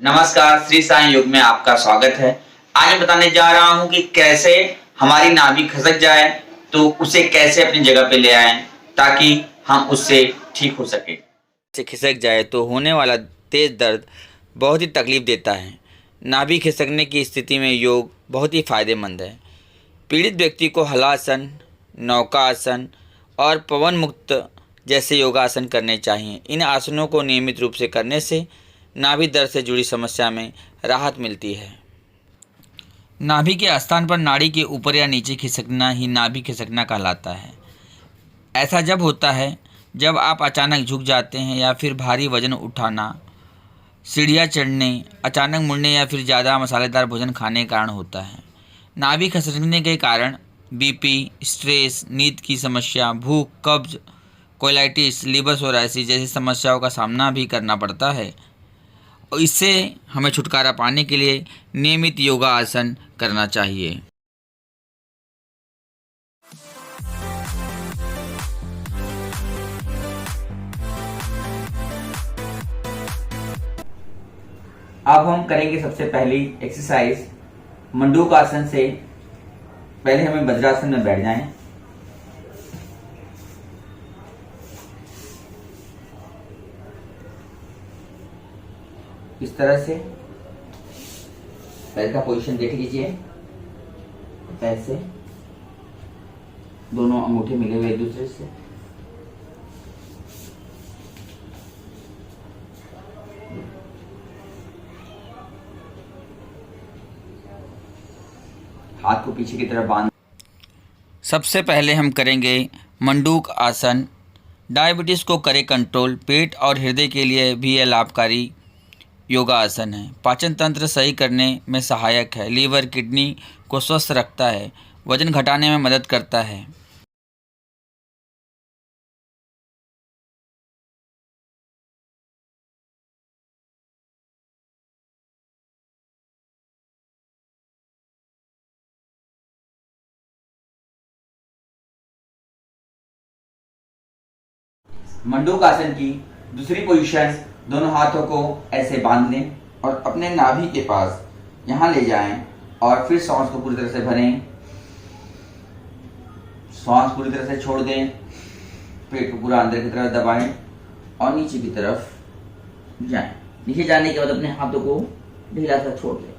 नमस्कार, श्री साईं योग में आपका स्वागत है। आज मैं बताने जा रहा हूं कि कैसे हमारी नाभि खसक जाए तो उसे कैसे अपनी जगह पे ले आएं ताकि हम उससे ठीक हो सके। से खिसक जाए तो होने वाला तेज दर्द बहुत ही तकलीफ देता है। नाभि खिसकने की स्थिति में योग बहुत ही फायदेमंद है। पीड़ित व्यक्ति को हलासन, नौकासन और पवन मुक्त जैसे योगासन करने चाहिए। इन आसनों को नियमित रूप से करने से नाभि दर्द से जुड़ी समस्या में राहत मिलती है। नाभि के स्थान पर नाड़ी के ऊपर या नीचे खिसकना ही नाभि खिसकना कहलाता है। ऐसा जब होता है जब आप अचानक झुक जाते हैं या फिर भारी वजन उठाना, सीढ़ियाँ चढ़ने, अचानक मुड़ने या फिर ज़्यादा मसालेदार भोजन खाने के कारण होता है। नाभि खिसकने के कारण बीपी, स्ट्रेस, नींद की समस्या, भूख, कब्ज, कोलाइटिस, लीवर सोराइसिस जैसी समस्याओं का सामना भी करना पड़ता है। और इससे हमें छुटकारा पाने के लिए नियमित योगा आसन करना चाहिए। अब हम करेंगे सबसे पहली एक्सरसाइज मंडूक आसन से। पहले हमें वज्रासन में बैठ जाएं। इस तरह से पैर का पोजीशन देख लीजिए। ऐसे दोनों अंगूठे मिले हुए एक दूसरे से। हाथ को पीछे की तरफ बांध। सबसे पहले हम करेंगे मंडूक आसन। डायबिटीज़ को करे कंट्रोल। पेट और हृदय के लिए भी यह लाभकारी योगा आसन है। पाचन तंत्र सही करने में सहायक है। लीवर, किडनी को स्वस्थ रखता है। वजन घटाने में मदद करता है। मंडूक आसन की दूसरी पोजीशन, दोनों हाथों को ऐसे बांध लें और अपने नाभि के पास यहाँ ले जाएं और फिर सांस को पूरी तरह से भरें। सांस पूरी तरह से छोड़ दें। पेट को पूरा अंदर की तरफ दबाएं और नीचे की तरफ जाएं। नीचे जाने के बाद अपने हाथों को ढीला सा छोड़ दें।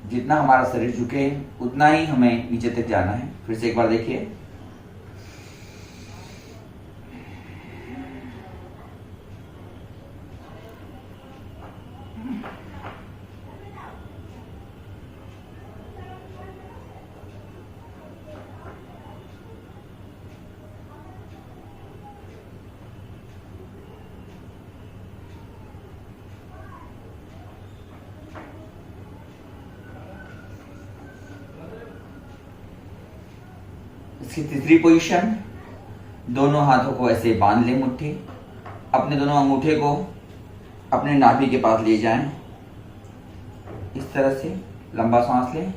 जितना हमारा शरीर झुके उतना ही हमें नीचे तक जाना है। फिर से एक बार देखिए। इसकी तीसरी पोजीशन, दोनों हाथों को ऐसे बांध लें मुट्ठी। अपने दोनों अंगूठे को अपने नाभि के पास ले जाएं। इस तरह से लंबा सांस लें।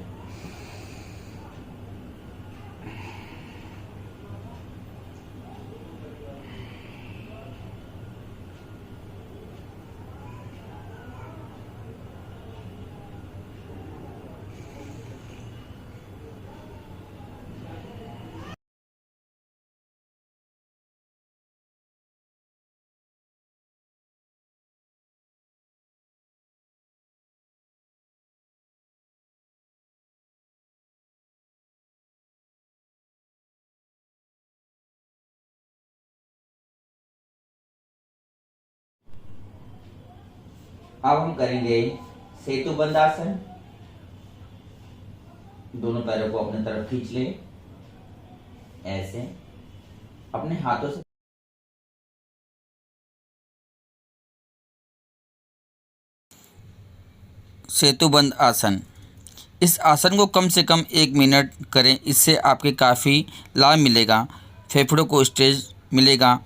अब हम करेंगे सेतु बंद आसन। दोनों पैरों को अपने तरफ खींच लें। ऐसे अपने हाथों से सेतु बंद आसन। इस आसन को कम से कम 1 मिनट करें। इससे आपके काफ़ी लाभ मिलेगा। फेफड़ों को स्ट्रेच मिलेगा।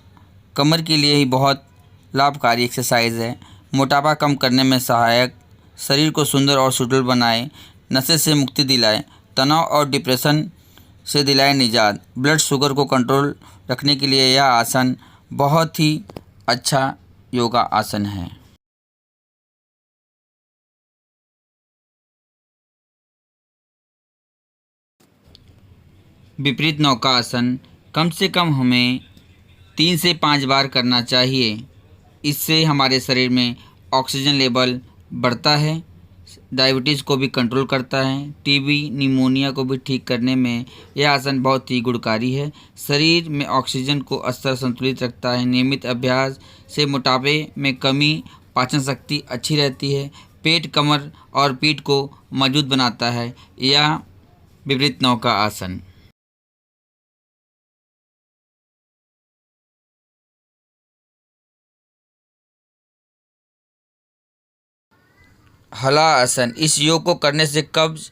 कमर के लिए ही बहुत लाभकारी एक्सरसाइज है। मोटापा कम करने में सहायक, शरीर को सुंदर और सुडौल बनाए, नशे से मुक्ति दिलाए, तनाव और डिप्रेशन से दिलाए निजात, ब्लड शुगर को कंट्रोल रखने के लिए यह आसन बहुत ही अच्छा योगा आसन है। विपरीत नौका आसन कम से कम हमें 3 से 5 बार करना चाहिए। इससे हमारे शरीर में ऑक्सीजन लेवल बढ़ता है, डायबिटीज़ को भी कंट्रोल करता है, टीबी निमोनिया को भी ठीक करने में यह आसन बहुत ही गुणकारी है। शरीर में ऑक्सीजन को स्तर संतुलित रखता है। नियमित अभ्यास से मोटापे में कमी, पाचन शक्ति अच्छी रहती है, पेट, कमर और पीठ को मजबूत बनाता है। यह विपरीत नौका आसन। हला आसन, इस योग को करने से कब्ज,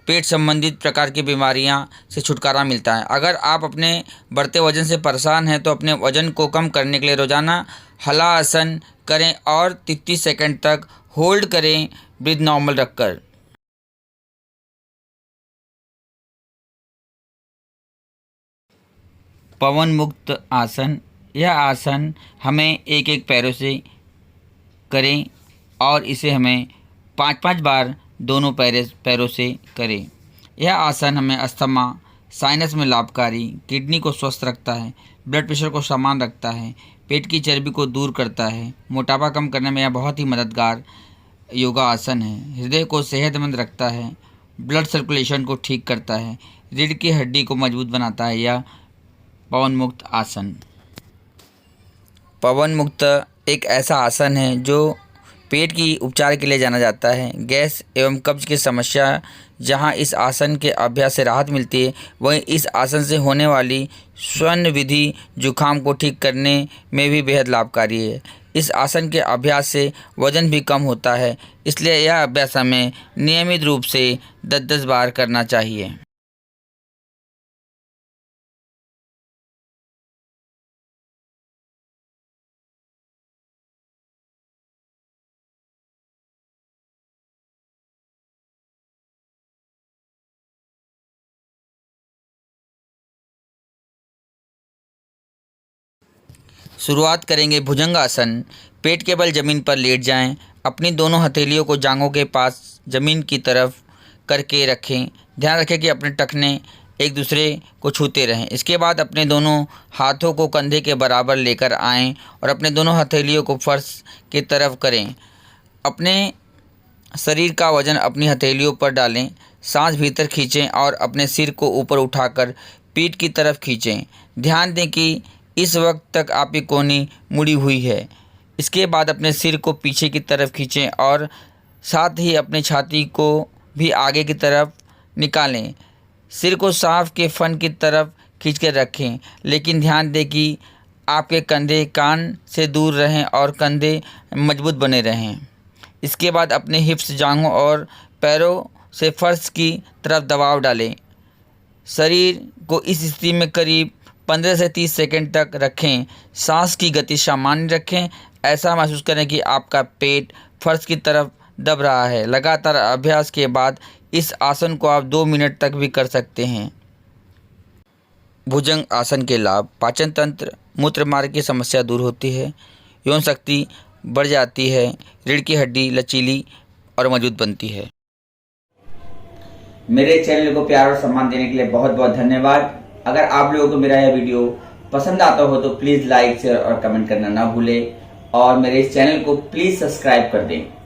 पेट संबंधित प्रकार की बीमारियां से छुटकारा मिलता है। अगर आप अपने बढ़ते वजन से परेशान हैं तो अपने वजन को कम करने के लिए रोजाना हला आसन करें और 33 सेकंड तक होल्ड करें, ब्रीथ नॉर्मल रखकर। पवन मुक्त आसन, यह आसन हमें एक एक पैरों से करें और इसे हमें 5-5 बार दोनों पैरों से करें। यह आसन हमें अस्थमा, साइनस में लाभकारी, किडनी को स्वस्थ रखता है, ब्लड प्रेशर को समान रखता है, पेट की चर्बी को दूर करता है, मोटापा कम करने में यह बहुत ही मददगार योगा आसन है। हृदय को सेहतमंद रखता है, ब्लड सर्कुलेशन को ठीक करता है, रीढ़ की हड्डी को मजबूत बनाता है। यह पवन मुक्त आसन। पवन मुक्त एक ऐसा आसन है जो पेट की उपचार के लिए जाना जाता है। गैस एवं कब्ज की समस्या जहां इस आसन के अभ्यास से राहत मिलती है, वहीं इस आसन से होने वाली श्वसन विधि जुखाम को ठीक करने में भी बेहद लाभकारी है। इस आसन के अभ्यास से वजन भी कम होता है, इसलिए यह अभ्यास हमें नियमित रूप से 10-10 बार करना चाहिए। शुरुआत करेंगे भुजंगासन। पेट के बल जमीन पर लेट जाएं, अपनी दोनों हथेलियों को जांघों के पास जमीन की तरफ करके रखें। ध्यान रखें कि अपने टखने एक दूसरे को छूते रहें। इसके बाद अपने दोनों हाथों को कंधे के बराबर लेकर आएं और अपने दोनों हथेलियों को फर्श की तरफ करें। अपने शरीर का वजन अपनी हथेलियों पर डालें, सांस भीतर खींचें और अपने सिर को ऊपर उठाकर पीठ की तरफ खींचें। ध्यान दें कि इस वक्त तक आपकी कोहनी मुड़ी हुई है। इसके बाद अपने सिर को पीछे की तरफ खींचें और साथ ही अपनी छाती को भी आगे की तरफ निकालें। सिर को सांप के फन की तरफ खींच कर रखें, लेकिन ध्यान दें कि आपके कंधे कान से दूर रहें और कंधे मजबूत बने रहें। इसके बाद अपने हिप्स, जांघों और पैरों से फर्श की तरफ दबाव डालें। शरीर को इस स्थिति में करीब 15 से 30 सेकंड तक रखें। सांस की गति सामान्य रखें। ऐसा महसूस करें कि आपका पेट फर्श की तरफ दब रहा है। लगातार अभ्यास के बाद इस आसन को आप 2 मिनट तक भी कर सकते हैं। भुजंग आसन के लाभ: पाचन तंत्र, मूत्र मार्ग की समस्या दूर होती है, यौन शक्ति बढ़ जाती है, रीढ़ की हड्डी लचीली और मजबूत बनती है। मेरे चैनल को प्यार और सम्मान देने के लिए बहुत बहुत धन्यवाद। अगर आप लोगों को मेरा यह वीडियो पसंद आता हो तो प्लीज़ लाइक, शेयर और कमेंट करना ना भूलें और मेरे इस चैनल को प्लीज़ सब्सक्राइब कर दें।